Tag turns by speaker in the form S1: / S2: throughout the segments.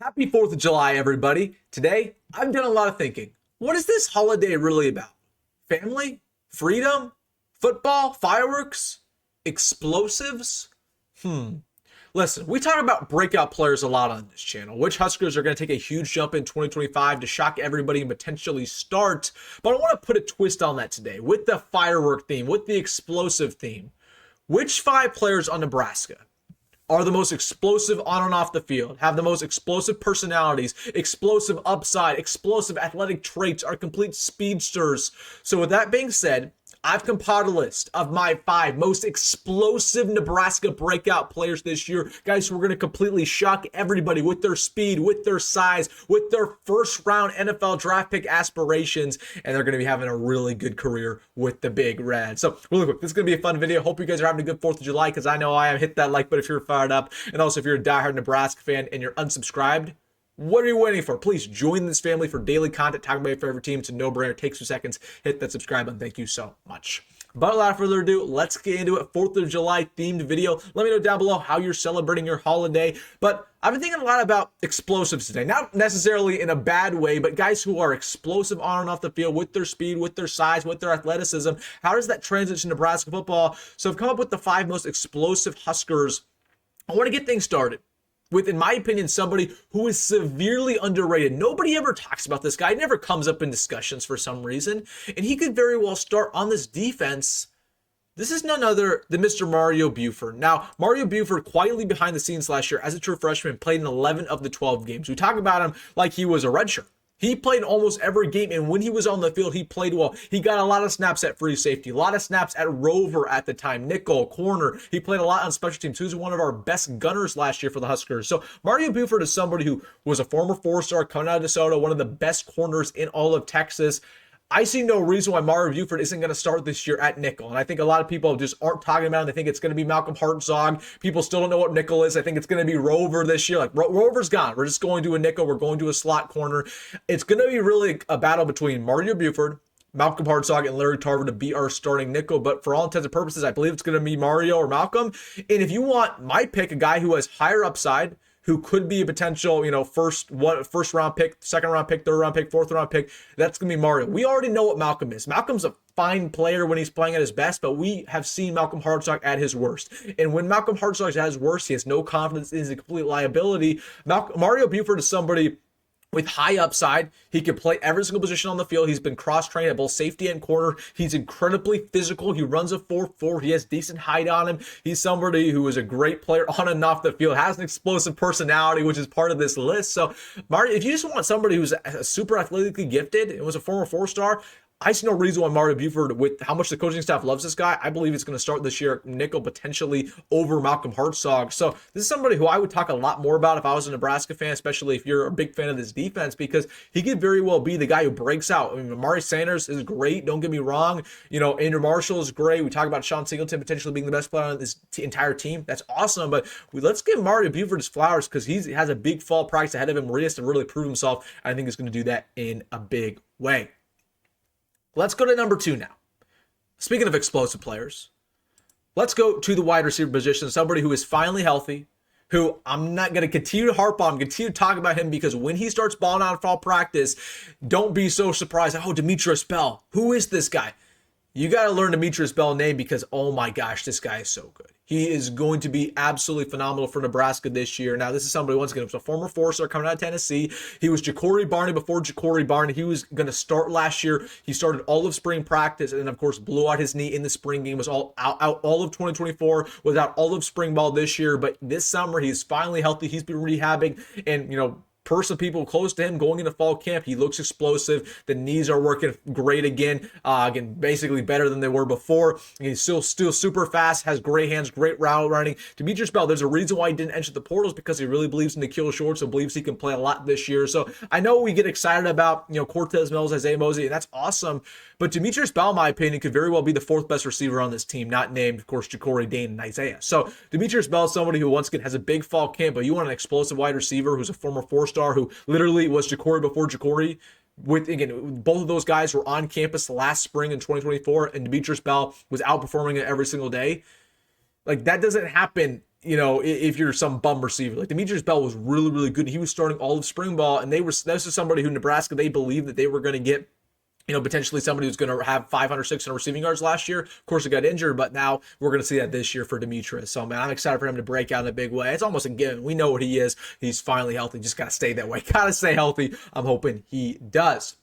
S1: Happy 4th of July, everybody. Today, I've done a lot of thinking. What is this holiday really about? Family? Freedom? Football? Fireworks? Explosives? Listen, we talk about breakout players a lot on this channel. Which Huskers are going to take a huge jump in 2025 to shock everybody and potentially start. But I want to put a twist on that today with the firework theme, with the explosive theme. Which 5 players on Nebraska are the most explosive on and off the field, have the most explosive personalities, explosive upside, explosive athletic traits, are complete speedsters? So with that being said, I've compiled a list of my 5 most explosive Nebraska breakout players this year. Guys who are going to completely shock everybody with their speed, with their size, with their first round NFL draft pick aspirations, and they're going to be having a really good career with the Big Red. So really quick, this is going to be a fun video. Hope you guys are having a good 4th of July, because I know I am. Hit that like button if you're fired up. And also, if you're a diehard Nebraska fan and you're unsubscribed, what are you waiting for? Please join this family for daily content talking about your favorite team. It's a no-brainer. Takes 2 seconds. Hit that subscribe button. Thank you so much. But without further ado, let's get into it. 4th of July themed video. Let me know down below how you're celebrating your holiday. But I've been thinking a lot about explosives today. Not necessarily in a bad way, but guys who are explosive on and off the field with their speed, with their size, with their athleticism. How does that translate to Nebraska football? So I've come up with the 5 most explosive Huskers. I want to get things started with, in my opinion, somebody who is severely underrated. Nobody ever talks about this guy. He never comes up in discussions for some reason. And he could very well start on this defense. This is none other than Mr. Mario Buford. Now, Mario Buford, quietly behind the scenes last year as a true freshman, played in 11 of the 12 games. We talk about him like he was a redshirt. He played almost every game, and when he was on the field, he played well. He got a lot of snaps at free safety, a lot of snaps at rover at the time, nickel, corner. He played a lot on special teams. He was one of our best gunners last year for the Huskers. So Mario Buford is somebody who was a former 4-star coming out of DeSoto, one of the best corners in all of Texas. I see no reason why Mario Buford isn't going to start this year at nickel. And I think a lot of people just aren't talking about him. They think it's going to be Malcolm Hartzog. People still don't know what nickel is. I think it's going to be Rover this year. Like, Rover's gone. We're just going to a nickel. We're going to a slot corner. It's going to be really a battle between Mario Buford, Malcolm Hartzog, and Larry Tarver to be our starting nickel. But for all intents and purposes, I believe it's going to be Mario or Malcolm. And if you want my pick, a guy who has higher upside, who could be a potential, first round pick, second round pick, third round pick, fourth round pick, that's going to be Mario. We already know what Malcolm is. Malcolm's a fine player when he's playing at his best, but we have seen Malcolm Hartzog at his worst. And when Malcolm Hartzog's at his worst, he has no confidence, is a complete liability. Mario Buford is somebody with high upside. He can play every single position on the field. He's been cross-trained at both safety and corner. He's incredibly physical. He runs a 4.4. He has decent height on him. He's somebody who is a great player on and off the field, has an explosive personality, which is part of this list. So, Mario, if you just want somebody who's super athletically gifted and was a former 4-star, I see no reason why Mario Buford, with how much the coaching staff loves this guy, I believe he's going to start this year nickel, potentially over Malcolm Hartzog. So this is somebody who I would talk a lot more about if I was a Nebraska fan, especially if you're a big fan of this defense, because he could very well be the guy who breaks out. I mean, Amari Sanders is great. Don't get me wrong. Andrew Marshall is great. We talk about Sean Singleton potentially being the best player on this entire team. That's awesome. But let's give Mario Buford his flowers, because he has a big fall price ahead of him where he has to really prove himself. I think he's going to do that in a big way. Let's go to number 2 now. Speaking of explosive players, let's go to the wide receiver position. Somebody who is finally healthy, who I'm not going to continue to harp on, continue to talk about him, because when he starts balling out in fall practice, don't be so surprised. Oh, Demitrius Bell. Who is this guy? You got to learn Demitrius Bell's name, because, oh my gosh, this guy is so good. He is going to be absolutely phenomenal for Nebraska this year. Now, this is somebody, once again, was a former 4-star coming out of Tennessee. He was Jacory Barney before Jacory Barney. He was going to start last year. He started all of spring practice and then, of course, blew out his knee in the spring game. Was out all of 2024, was out all of spring ball this year. But this summer, he's finally healthy. He's been rehabbing, and, per some people close to him going into fall camp, he looks explosive. The knees are working great again. Basically better than they were before. He's still super fast, has great hands, great route running. Demetrius Bell, there's a reason why he didn't enter the portals, because he really believes in the kill shorts and believes he can play a lot this year. So I know we get excited about, Cortez, Mills, Isaiah Mozee, and that's awesome. But Demetrius Bell, in my opinion, could very well be the 4th best receiver on this team, not named, of course, Jacory, Dane, and Nyziah. So Demetrius Bell is somebody who, once again, has a big fall camp, but you want an explosive wide receiver who's a former 4-star who literally was Jacory before Jacory. Again, both of those guys were on campus last spring in 2024, and Demetrius Bell was outperforming it every single day. Like, that doesn't happen if you're some bum receiver. Like Demitrius Bell was really, really good. He was starting all of spring ball, and this is somebody who Nebraska, they believed that they were going to get potentially somebody who's going to have 500, 600 receiving yards last year. Of course, he got injured, but now we're going to see that this year for Demitrius. So, man, I'm excited for him to break out in a big way. It's almost a given. We know what he is. He's finally healthy. Just got to stay that way. Got to stay healthy. I'm hoping he does.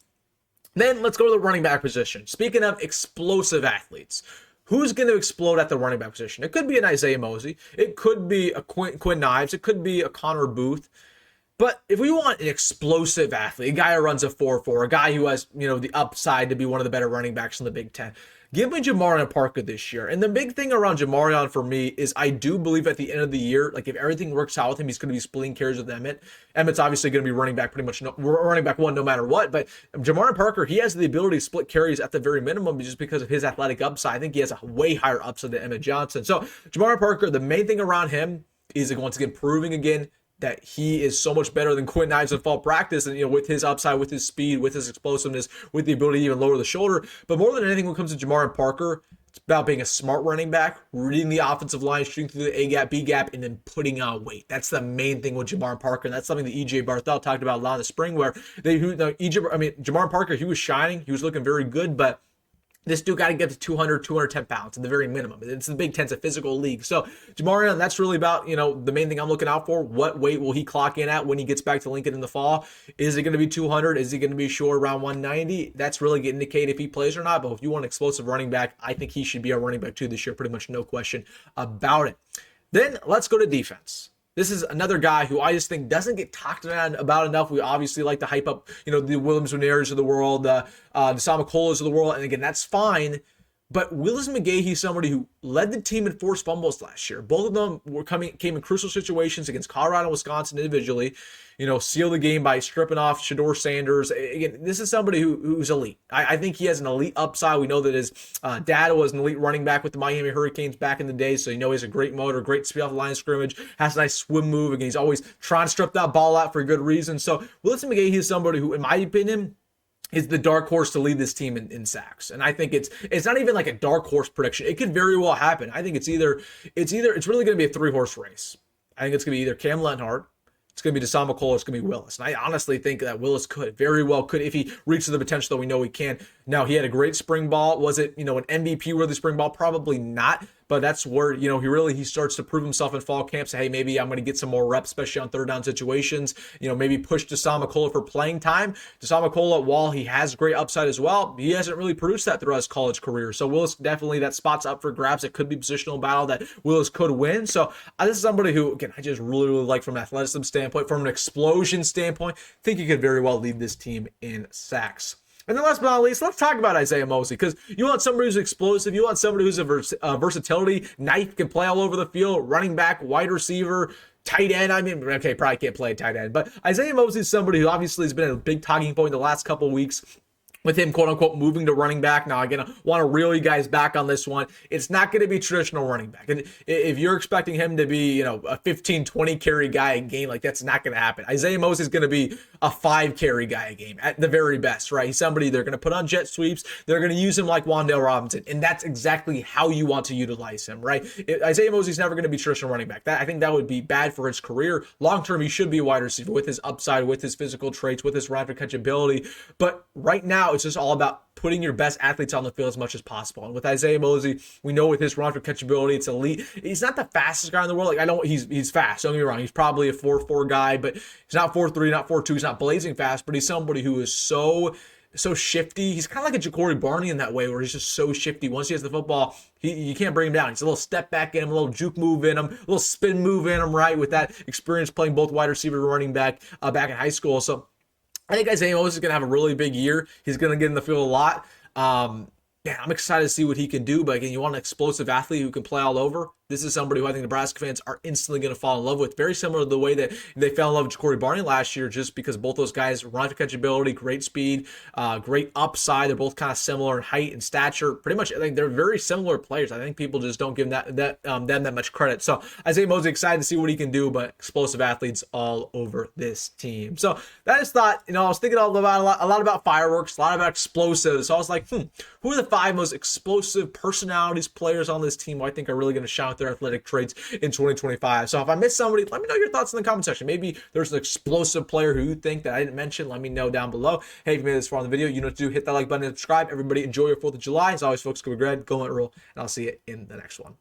S1: Then let's go to the running back position. Speaking of explosive athletes, who's going to explode at the running back position? It could be an Nyziah Mozee. It could be a Quinn Ives. It could be a Conor Booth. But if we want an explosive athlete, a guy who runs a 4.4, a guy who has, the upside to be one of the better running backs in the Big Ten, give me Jamarion Parker this year. And the big thing around Jamarion for me is I do believe at the end of the year, like if everything works out with him, he's going to be splitting carries with Emmett. Emmett's obviously going to be running back running back one no matter what. But Jamarion Parker, he has the ability to split carries at the very minimum just because of his athletic upside. I think he has a way higher upside than Emmett Johnson. So Jamarion Parker, the main thing around him is once again proving again that he is so much better than Quinn Ives in fall practice, and with his upside, with his speed, with his explosiveness, with the ability to even lower the shoulder. But more than anything, when it comes to Jamarion Parker, it's about being a smart running back, reading the offensive line, shooting through the A gap, B gap, and then putting on weight. That's the main thing with Jamarion Parker, and that's something that EJ Barthel talked about a lot in the spring, where Jamarion Parker, he was shining, he was looking very good, but this dude got to get to 200, 210 pounds at the very minimum. It's the Big Ten's a physical league. So Jamarion, that's really about, the main thing I'm looking out for. What weight will he clock in at when he gets back to Lincoln in the fall? Is it going to be 200? Is he going to be short around 190? That's really going to indicate if he plays or not. But if you want an explosive running back, I think he should be our running back too this year. Pretty much no question about it. Then let's go to defense. This is another guy who I just think doesn't get talked about enough. We obviously like to hype up, the Williams Nwaneri's of the world, the Samakolas of the world. And again, that's fine. But Willis McGahee, he's somebody who led the team in forced fumbles last year. Both of them came in crucial situations against Colorado and Wisconsin individually. Sealed the game by stripping off Shedeur Sanders. Again, this is somebody who's elite. I think he has an elite upside. We know that his dad was an elite running back with the Miami Hurricanes back in the day, so he has a great motor, great speed off the line of scrimmage, has a nice swim move, and he's always trying to strip that ball out for a good reason. So Willis McGahee is somebody who, in my opinion, is the dark horse to lead this team in sacks. And I think it's not even like a dark horse prediction. It could very well happen. I think it's really going to be a 3-horse race. I think it's going to be either Cam Lenhart, it's going to be Deshaun McCullough, it's going to be Willis. And I honestly think that Willis very well could, if he reaches the potential that we know he can. Now, he had a great spring ball. Was it, an MVP-worthy spring ball? Probably not. But that's where, he starts to prove himself in fall camp. Say, hey, maybe I'm going to get some more reps, especially on third down situations. Maybe push Deshaun McCullough for playing time. Deshaun McCullough, while he has great upside as well, he hasn't really produced that throughout his college career. So Willis, definitely that spot's up for grabs. It could be a positional battle that Willis could win. So this is somebody who, again, I just really, really like from an athleticism standpoint, from an explosion standpoint. I think he could very well lead this team in sacks. And then last but not least, let's talk about Nyziah Mozee, because you want somebody who's explosive. You want somebody who's a versatility, knife, can play all over the field, running back, wide receiver, tight end. Probably can't play tight end. But Nyziah Mozee is somebody who obviously has been a big talking point the last couple of weeks, with him, quote-unquote, moving to running back. Now, again, I want to reel you guys back on this one. It's not going to be traditional running back. And if you're expecting him to be, a 15, 20 carry guy a game, that's not going to happen. Nyziah Mozee is going to be a 5 carry guy a game at the very best, right? He's somebody they're going to put on jet sweeps. They're going to use him like Wan'Dale Robinson. And that's exactly how you want to utilize him, right? Nyziah Mozee's never going to be traditional running back. I think that would be bad for his career. Long-term, he should be a wide receiver with his upside, with his physical traits, with his run after catch ability. But right now, it's just all about putting your best athletes on the field as much as possible. And with Nyziah Mozee, we know with his run after catchability, it's elite. He's not the fastest guy in the world. He's fast. Don't get me wrong. He's probably a 4.4 guy, but he's not 4.3, not 4.2. He's not blazing fast, but he's somebody who is so shifty. He's kind of like a Jacory Barney in that way, where he's just so shifty. Once he has the football, you can't bring him down. He's a little step back in him, a little juke move in him, a little spin move in him, right? With that experience playing both wide receiver and running back back in high school. So I think Nyziah Mozee is going to have a really big year. He's going to get in the field a lot. I'm excited to see what he can do. But again, you want an explosive athlete who can play all over. This is somebody who I think Nebraska fans are instantly going to fall in love with. Very similar to the way that they fell in love with Jacory Barney last year, just because both those guys run after catch ability, great speed, great upside. They're both kind of similar in height and stature. Pretty much, I think they're very similar players. I think people just don't give them that much credit. So Nyziah Mozee, excited to see what he can do, but explosive athletes all over this team. So that is thought. I was thinking a lot about fireworks, a lot about explosives. So I was like, who are the 5 most explosive personalities, players on this team who I think are really going to shine their athletic traits in 2025. So if I missed somebody, let me know your thoughts in the comment section. Maybe there's an explosive player who you think that I didn't mention. Let me know down below. Hey, if you made it this far in the video, you know what to do. Hit that like button and subscribe. Everybody enjoy your 4th of July. As always, folks, go be great, go on a roll, and I'll see you in the next one.